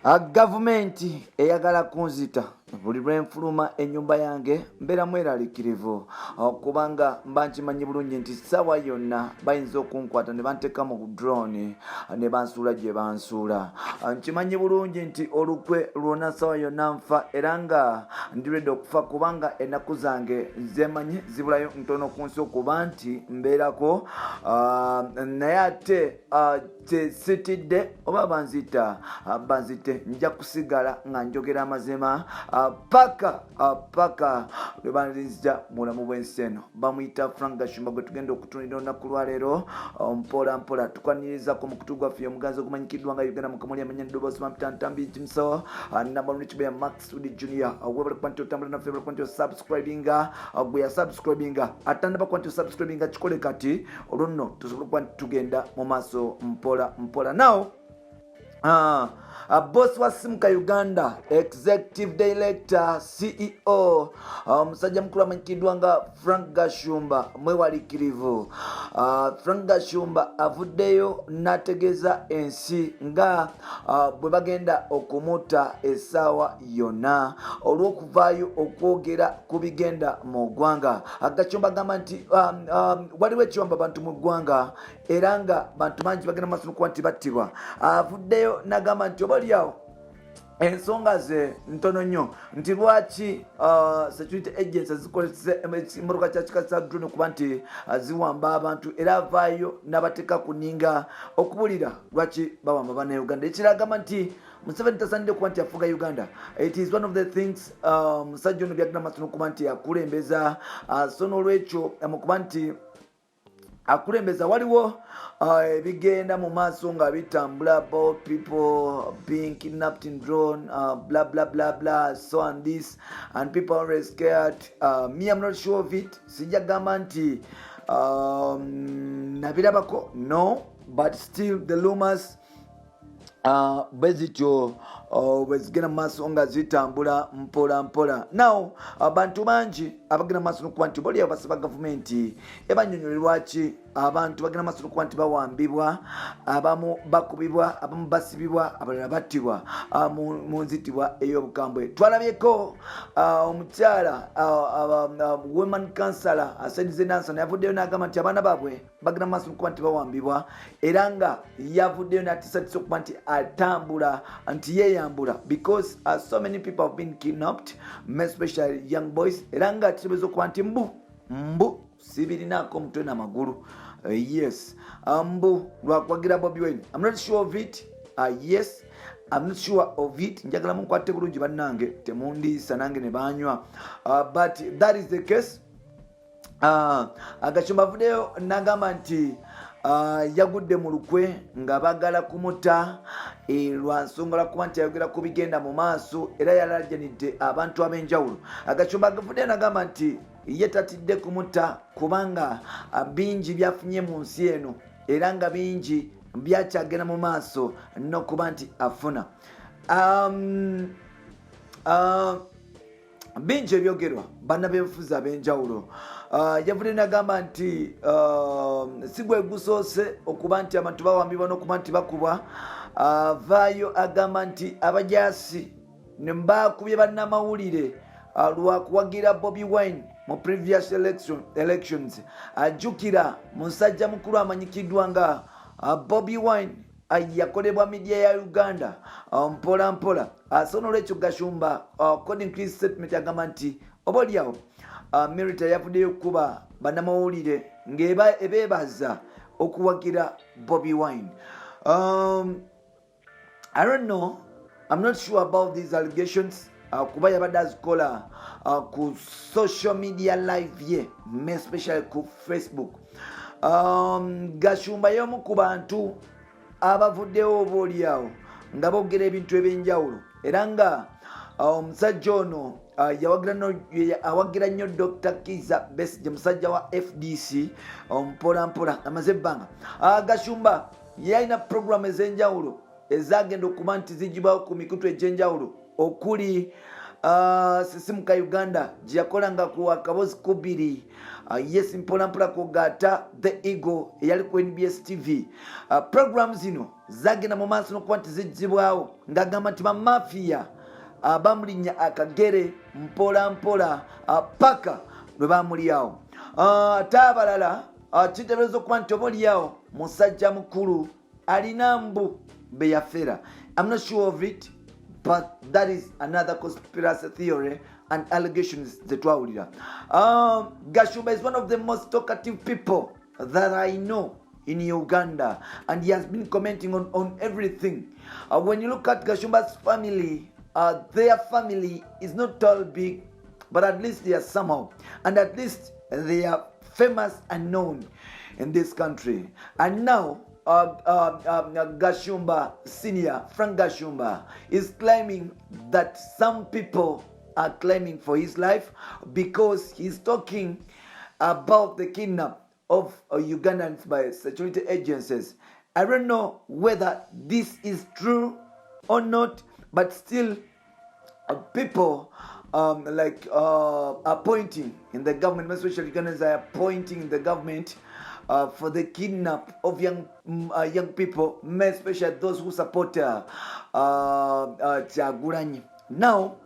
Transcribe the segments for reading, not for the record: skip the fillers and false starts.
Gavumenti eyagala kunzita buli lwenfuluma ennyumba yange mbeera mweraliikirivu kubanga mba nkimanyi bulungi nti ssaawa yonna bayinza okunkwata ne banteeka mu drone ne bansuula gye bansuula. Nkimanyi bulungi nti olukwe lwonna ssaawa yonna nfa era nga ndiredde okufa kubanga ennaku zange zemanyi zibulayo ntono ku nsi okuba nti mbeerako naye ate tesitidde oba banzite nja kusigala nga njogera amazima paka lwe banzija mu bulamu bw'ensi eno. Bamuyita Frank Gashumba gwe tugenda okutunira olunaku lwaleero mpola mpola tukwaniririzako mu kutu gwaffe omuganzi ogumanyikiddwa nga Uganda mu kamuli amanya ddoboozi mamutantambi jimso namba lunikibya Max Udi Junior webale kuba nti otambula naffe webale kuba nti osubscribinga gwe yasubscribinga atandaba kuba nti osubscribinga kikole kati olwo nno tusobole kuba nti tugenda mu maaso mpola now boss wa Simka Uganda executive director CEO musajja mukulu amanyikiddwa nga Frank Gashumba mwewalikirivu. Frank Gashumba avuddeyo n'ategeeza ensi nga bwe bagenda okumutta essaawa yonna olw'okuvaayo okwogera ku bigenda mu ggwanga. Gashumba agamba nti waliwo ekiwamba abantu mu ggwanga era nga bantu bangi bagenda maaso n'okuba nti battibwa. Avuddeyo n'agamba nti obalyawo ensonga ze ntono nnyo nti lwaki security agents zikozesa emmotoka kya kika kya drone kuba nti ziwamba abantu era avaayo n'abateeka ku nninga okubulira lwaki bawamba bannayuganda. Ekiragamba nti Museveni tasaanidde okuba nti afuga Uganda. It is one of the things musajja ono byagenda maaso n'okuba nti akulembeza so n'olwekyo mukuba nti akulembeza waliwo ebigenda mu maaso nga bitambula about people being kidnapped in drone blah blah blah blah so and this and people are scared. Me I'm not sure of it. Sijja gamba nti nabirabako no, but still the rumors bezityo bwezigenda maaso nga zitambula mpola mpola. Now abantu bangi abagenda maaso n'okuba nti boliawo basaba gavumenti ebanyonyole lwaki abantu bagenda maaso n'okuba nti bawambibwa, abamu bakubibwa, abamu basibibwa, abalala battibwa mu nzitibwa ey'obukambwe. Twalabyeko omukyala women councillor Sedize Nanson yavuddeyo n'agamba nti abaana baabwe bagenda maaso n'okuba nti bawambibwa era nga yavuddeyo n'atiisatiisa okuba nti atambula nti yeeyambula because so many people have been kidnapped, especially young boys, era nga kiteebereza okuba nti mbu sibirinaako omutwe n'amagulu. Yes, mbu lwakuwagira Bobi Wine. I'm not sure of it. Yes, I'm not sure of it. Njagala munkwate bulungi bannange temundiisa nange ne banywa but that is the case. Gashumba avuddeyo n'agamba nti yagudde mu lukwe nga bagala kumutta lwa nsonga lwakuba nti ayogera ku bigenda mu maaso era yalajanidde abantu ab'enjawulo. Gashumba avuddeyo n'agamba nti ye tatidde kumutta kubanga bingi byafunye mu nsi eno era nga bingi byakyagenda mu maaso n'okuba nti afuna. Bingi ebyogerwa bannabyobufuzi ab'enjawulo. Yavuddeyo n'agamba nti si gwe gusoose okuba nti abantu bawambibwa n'okuba nti bakubwa. Vaayo agamba nti abajaasi ne bakubye bannamawulire lwakuwagira Bobi Wine mu previous elections. Ajjukira musajja mukulu amanyikiddwa nga Bobi Wine yakolebwa media ya Uganda mpola mpola. So n'olwekyo Gashumba according to his statement agamba nti obalyawo military yavuddeyo kuba bannamawulire ng'ebeebaza okuwagira Bobi Wine. I don't know, I'm not sure about these allegations kuba yabadde azikola ku social media live ye especially ku Facebook. Gashumba y'omu ku bantu abavuddewo oboolyawo nga boogera ebintu ebyenjawulo era nga omusajja ono awagira nnyo Dr. Kiza Besigye musajja wa FDC mpola mpola amaze ebbanga. Gashumba yalina programu ez'enjawulo ezagenda okuba nti zigibwawo ku mikutu egy'enjawulo okuli Simka Uganda gye yakolanga ku akabozi kubiri yes mpola mpola kugata The Eagle eyali ku NBS TV. Program zino zagenda mu maaso n'okuba nti zijjibwawo ng'agamba nti bamafiya bamulinnya akagere mpola mpola paka lwe bamulyawo. Ate abalala kiteebereza okuba nti oba oliawo musajja mukulu alina mbu be yafera. I'm not sure of it, but that is another conspiracy theory and allegations that twawulira. Gashumba is one of the most talkative people that I know in Uganda, and he has been commenting on everything. When you look at Gashumba's family, their family is not all big, but at least they are somehow, and at least they are famous and known in this country. And now Gashumba Senior, Frank Gashumba, is claiming that some people are claiming for his life because he's talking about the kidnap of Ugandans by security agencies. I don't know whether this is true or not, but still people are pointing in the government, especially Ugandans are pointing in the government for the kidnap of young people, especially those who support Kyagulanyi. Now,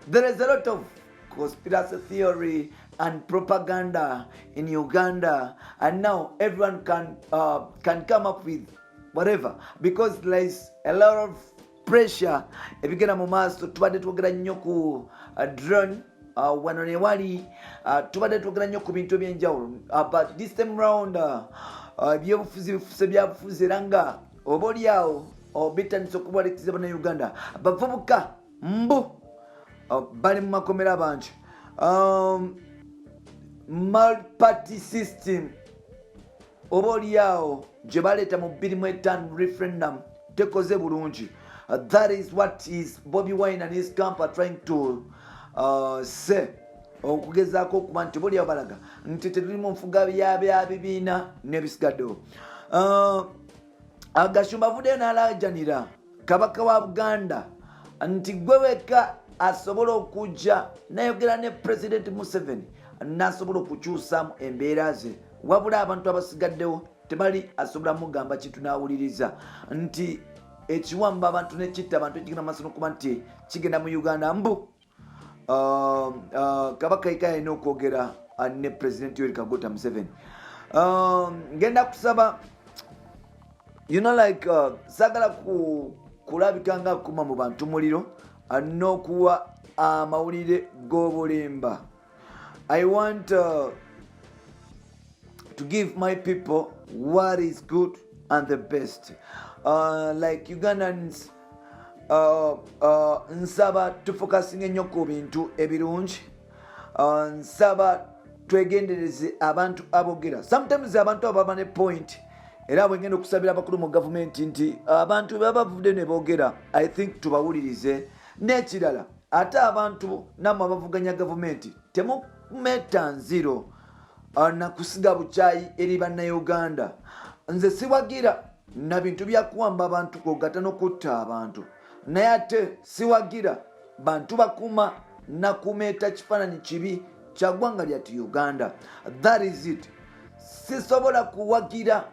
there is a lot of conspiracy theory and propaganda in Uganda, and now everyone can come up with whatever, because there is a lot of pressure. Ebigenda mu maaso tubadde twogera nnyo ku drone wano ne wali tubadde twogera nnyo ku bintu ebyenjawulo, but this time round ebyobufuzi bifuse byabufuzi era nga oba oliawo bitandise okubalekeza bannayuganda bavubuka mbu bali mu makomera bantu. Multi-party system oba oliawo gye baleeta mu 2005 referendum tekoze bulungi. That is what is Bobby Wine and his camp are trying to say. Okugezaako okuba nti boliawo balaga nti tetulimu nfuga byabibiina n'ebisigaddewo. Gashumba avuddeyo n'alaajanira kabaka wa Buganda nti gwe weka asobola okujja nayogera ne President Museveni n'asobola okukyusaamu embeera ze, wabula abantu abasigaddewo tebali asobola mugamba kintu n'awuliriza nti ekiwamba abantu nekitta abantu ekigenda maaso n'okuba nti kigenda mu Uganda mbu kabaka yeka yalina okwogera ne President Yoweri Kaguta Museveni. Ngenda kusaba saagala kulabika nga akuma mu bantu muliro n'okuwa amawulire g'obulimba. I want to give my people what is good and the best. Like Ugandans, nsaba tufokasinga ennyo ku bintu ebirungi, nsaba twegendereze abantu abogera. Sometimes abantu ababa ne point era bwengenda okusabira abakulu mu gavumenti nti abantu baba bavudde ne boogera, I think tubawulirize. N'ekirala ate abantu namwe abavuganya gavumenti temumeta nziro na kusiga bukyayi eri bannayuganda. Nze siwagira na bintu byakuwamba abantu kogata n'okutta abantu, naye ate siwagira bantu bakuma na kumeeta kifaananyi kibi kya ggwanga lyattu Uganda. That is it. Sisobola kuwagira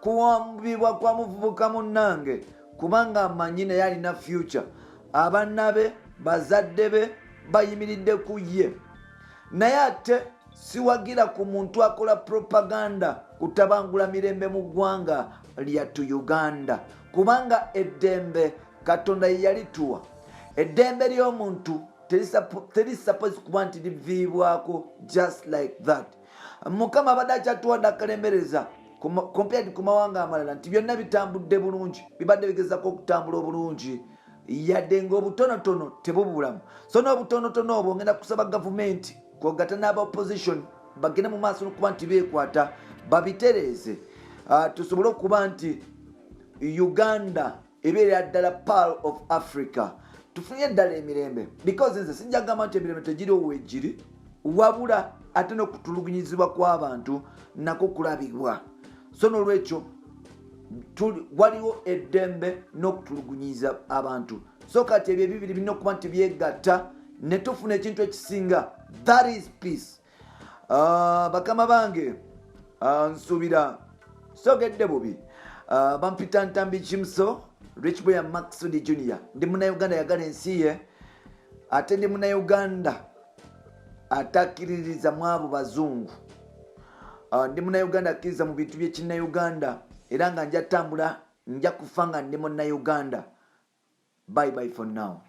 kuwambibwa kwa muvubuka munnange kubanga amanyi naye alina future, abaana be bazadde be bayimiridde ku ye. Naye ate siwagira ku muntu akola propaganda kutabangula mirembe mu ggwanga lyattu Uganda, kubanga eddembe Katonda ye yalituwa. Eddembe ly'omuntu terisupposed kuba nti liviibwako just like that. Mukama abadde akyatuwadde akalembereza compared ku mawanga amalala nti byonna bitambudde bulungi, bibadde bigezako okutambula obulungi, yadde ng'obutonotono tebubulamu. So n'obutonotono obwo ngenda kusaba gavumenti kwogata n'aba opposition bagende mu maaso n'okuba nti beekwata babitereeze, tusobole okuba nti Uganda ebeera ddala Pearl of Africa, tufunye ddala emirembe, because nze sijja kugamba nti emirembe tegiriwo weegiri, wabula ate n'okutulugunyizibwa kw'abantu nako kulabibwa. So n'olwekyo waliwo eddembe n'okutulugunyiza abantu. So kati ebyo ebibiri birina okuba nti byegatta ne tufuna ekintu ekisinga, that is peace. Bakama bange nsuubira sogedde bubi. Bampita Ntambi Chimso, Rich Boy Maxudi Junior. Ndi Munnauganda yagala ensi ye, ate ndi Munnauganda atakiririza mwabo bazungu. Ndi Munnauganda akkiriza mu bintu by'Ekinnayuganda era nga nja tambula nja kufa nga ndi Munnauganda. Bye bye for now.